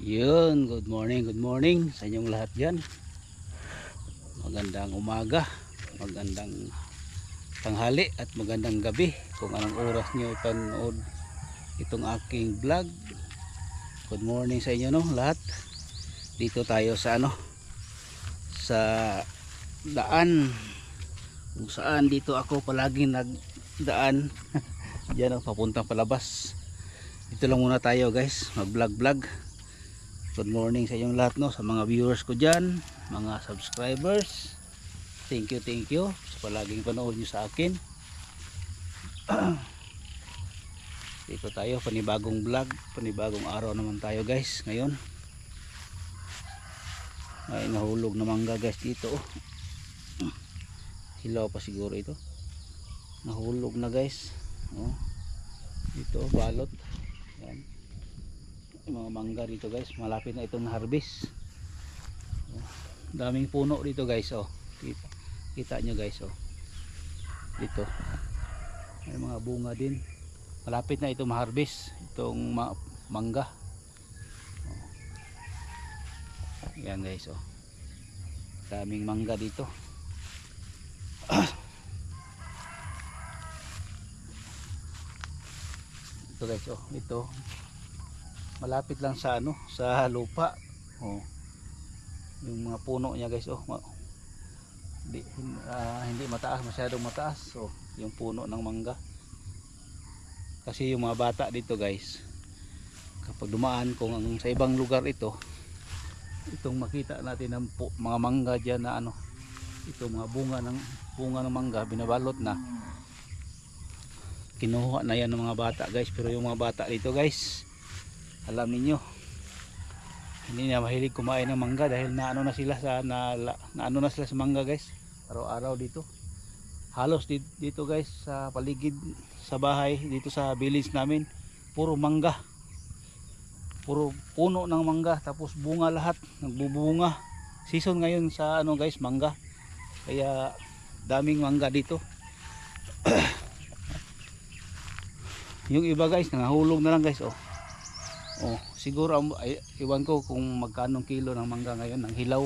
Yun, good morning sa inyong lahat dyan. Magandang umaga, magandang tanghali at magandang gabi kung anong oras nyo ipanood itong aking vlog. Good morning sa inyo lahat. Dito tayo sa sa daan kung saan dito ako palaging nagdaan. Diyan papuntang palabas. Dito lang muna tayo guys, mag vlog. Good morning sa inyong lahat sa mga viewers ko dyan, mga subscribers. Thank you sa palaging panood nyo sa akin. Dito tayo, panibagong vlog, panibagong araw naman tayo guys. Ngayon ay nahulog na mangga guys dito. Hilaw pa siguro ito. Nahulog na guys. Dito balot. Yan. Mga mangga dito guys, malapit na itong harvest. Daming puno dito guys. Kita nyo guys. Dito may mga bunga din, malapit na itong harvest itong mangga. Yan guys. Daming mangga dito. Ito guys. Ito malapit lang sa sa lupa. Yung mga puno niya guys. Hindi mataas, masyadong mataas. Yung puno ng mangga. Kasi yung mga bata dito guys, kapag dumaan kung sa ibang lugar itong makita natin ng mga mangga diyan na ito mga bunga ng mangga binabalot na, kinuha na yan ng mga bata guys. Pero yung mga bata dito guys, alam niyo, hindi na mahilig kumain ng mangga dahil naano na sila sa mangga guys. Araw-araw dito. Halos dito guys sa paligid sa bahay dito sa village namin, puro mangga. Puro puno ng mangga, tapos bunga lahat, nagbubunga. Season ngayon sa guys, mangga. Kaya daming mangga dito. Yung iba guys, nangahulog na lang guys. Siguro iwan ko kung magkano kilo ng mangga ngayon ng hilaw.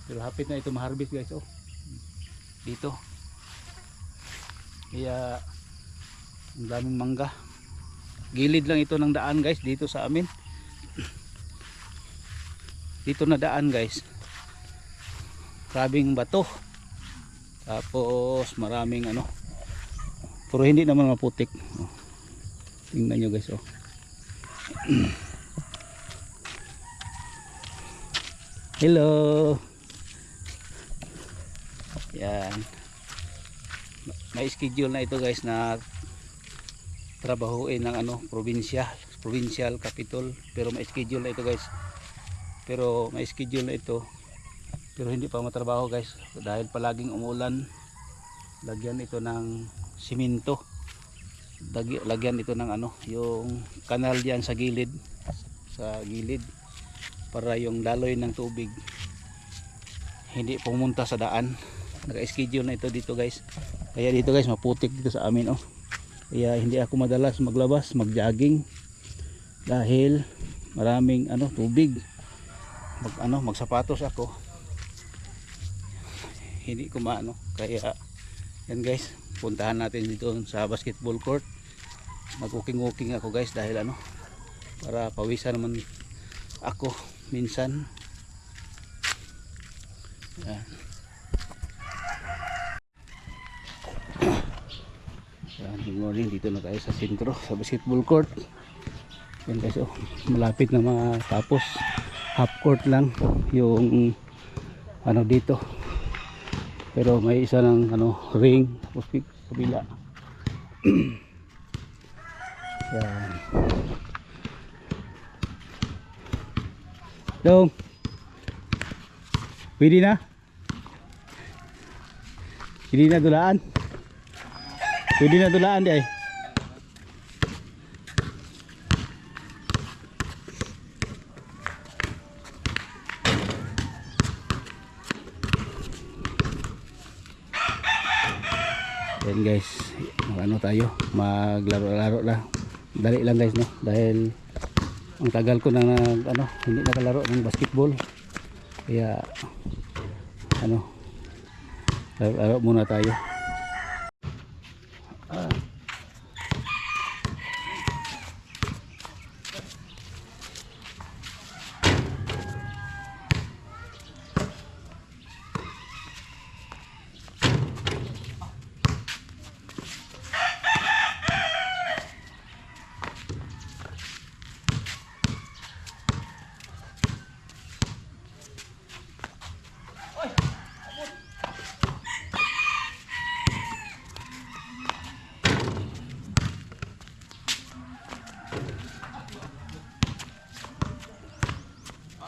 Pero hapit na ito ma-harvest guys. Dito. Kaya ang daming mangga. Gilid lang ito ng daan guys dito sa amin. Dito na daan guys. Grabing bato. Tapos maraming pero hindi naman maputik. Tingnan nyo guys. Hello. Yan. May schedule na ito guys na trabahuin ng provincial capital. Pero may schedule na ito guys. Pero may schedule na ito. Pero hindi pa matrabaho guys dahil palaging umulan. Lagyan ito ng simento. Lagyan ito ng yung kanal diyan sa gilid para yung daloy ng tubig hindi pumunta sa daan. Naka-schedule na ito dito guys. Kaya dito guys maputik dito sa amin. Kaya hindi ako madalas maglabas, mag-jogging dahil maraming tubig. Magsapatos ako. Hindi ko kaya yan guys, puntahan natin dito sa basketball court. Mag-walking ako guys dahil para pawisan naman ako minsan. Yan. Good morning, dito na tayo sa sentro sa basketball court. Yan guys, malapit na matapos. Half court lang yung dito. Pero may isa ng ring tapos kabila. Yan. Dong. Pwede na? Pwede na dulaan? Pwede na dulaan di ay. Yan guys, tayo maglaro-laro lang. Dali lang guys dahil Ang tagal ko na hindi nakalaro ng basketball. Kaya laro muna tayo.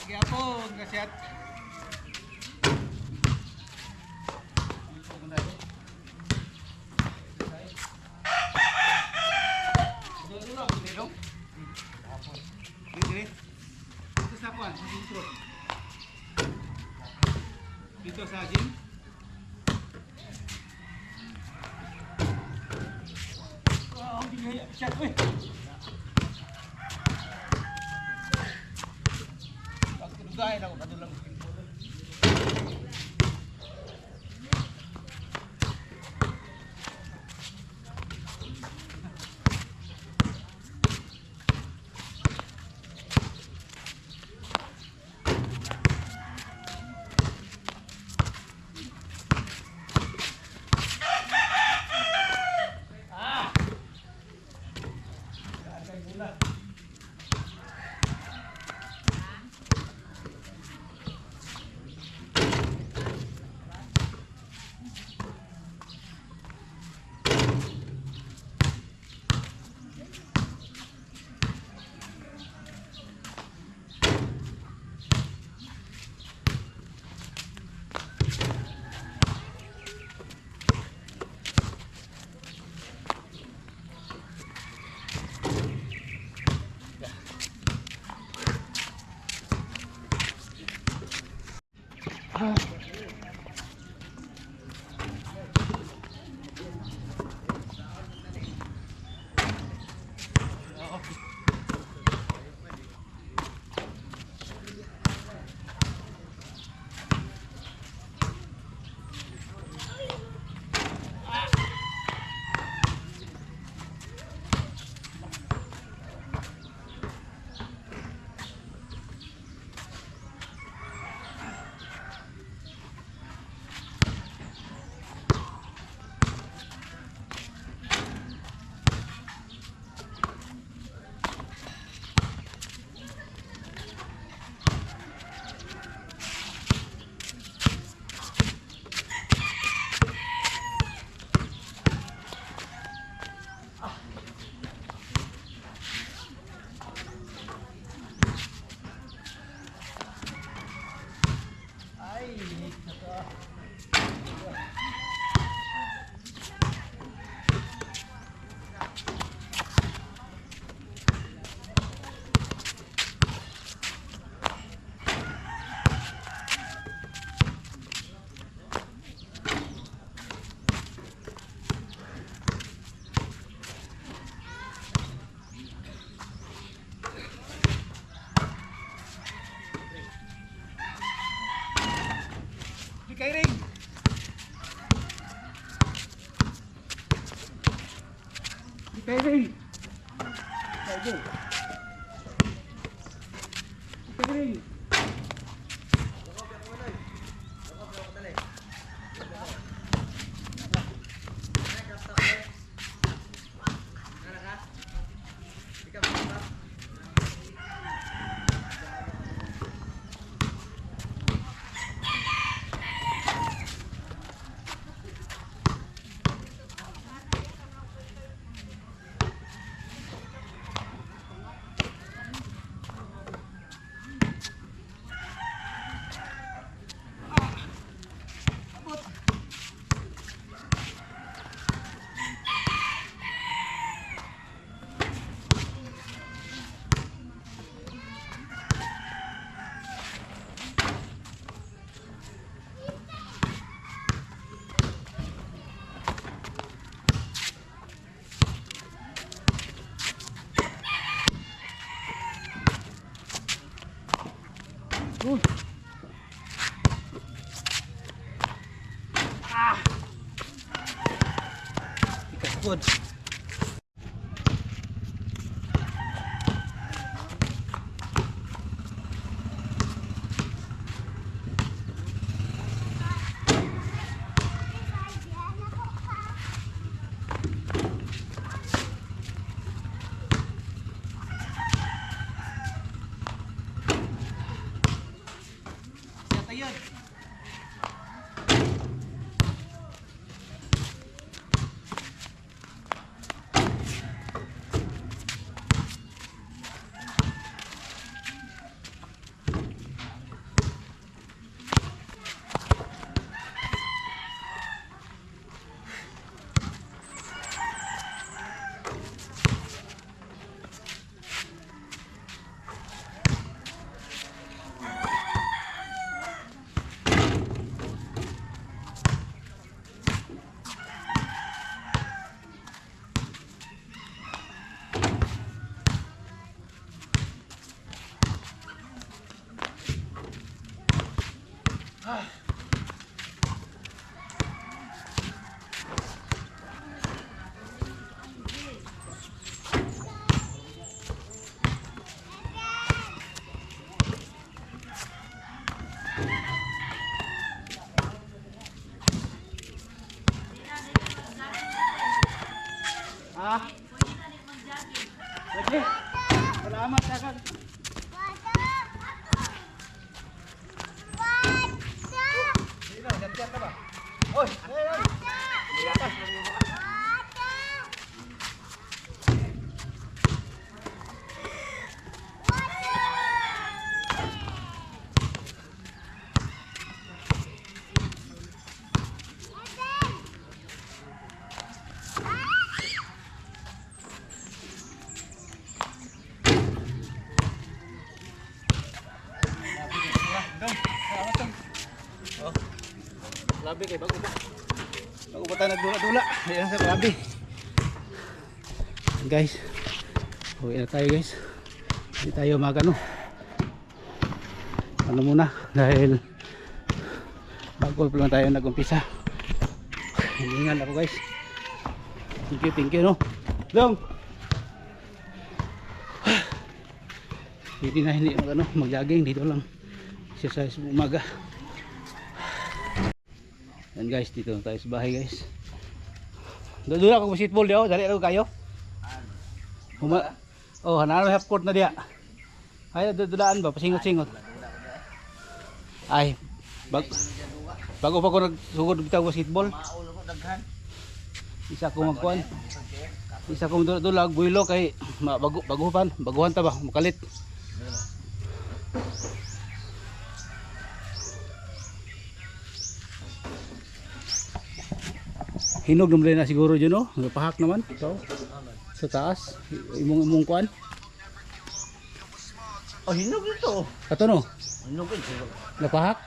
Gyapon kasyat. Dito sa gym. Oh, hindi shot eh. Gaya na ako kadulang. Kairing. Kairing. Kairing. Kairing. Ikapod. Siya yun. Ah. Lagi. Salamat kakak. Sino, gantian ka ba? Oy, ay. Labi kay bago ba? Bago ba tayo nagdula-dula? Ayan sa labi. Guys, uwi na tayo guys. Hindi tayo magano. Ano muna dahil bago pa lang tayo nag-umpisa. Hiningal ako guys. Thank you no. Dong. Hindi magano, mag-jogging dito lang. Exercise umaga. Yan guys, dito tayo sa bahay guys. Doon ako basketball diyo, dali ako kayo. Oh, hanaan half court na diya. Ay, dulaan ba pasingot-singot. Ay, bago pa ko nagsugod bitaw basketball. Isa ko magkuan. Isa ko dulag builo kay baguhan ta ba, makalit. Hinog naman na siguro dyan o. Napahak naman. So, sa taas. Imong kuan. Oh, hinog ito. Ato no? Hinog ito. Napahak.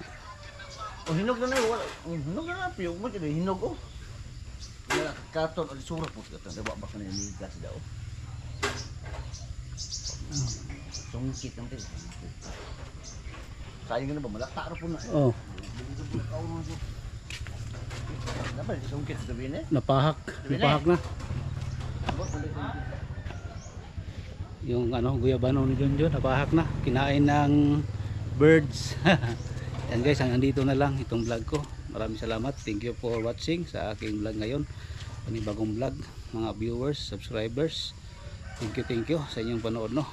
Oh, hinog na na. Hinog na na. Piyog mo dyan. Hinog oh. Katon. Surap po ito. Diba ba ka na yung gas daw? Sungkit naman ito. Sayang na ba? Malata rin po na. Oh. Dapat sungkit sa gabi na. Napahak. Napahak na. Yung ano, guyabano ni Junjun, napahak na. Kinain ng birds. Yan guys, hanggang dito na lang itong vlog ko. Maraming salamat. Thank you for watching sa aking vlog ngayon. Panibagong vlog, mga viewers, subscribers. Thank you sa inyong panood no.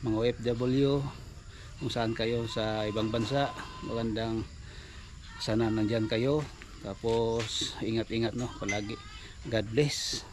Mga OFW, kung saan kayo sa ibang bansa, magandang sana nandyan kayo. Tapos ingat-ingat no palagi. God bless.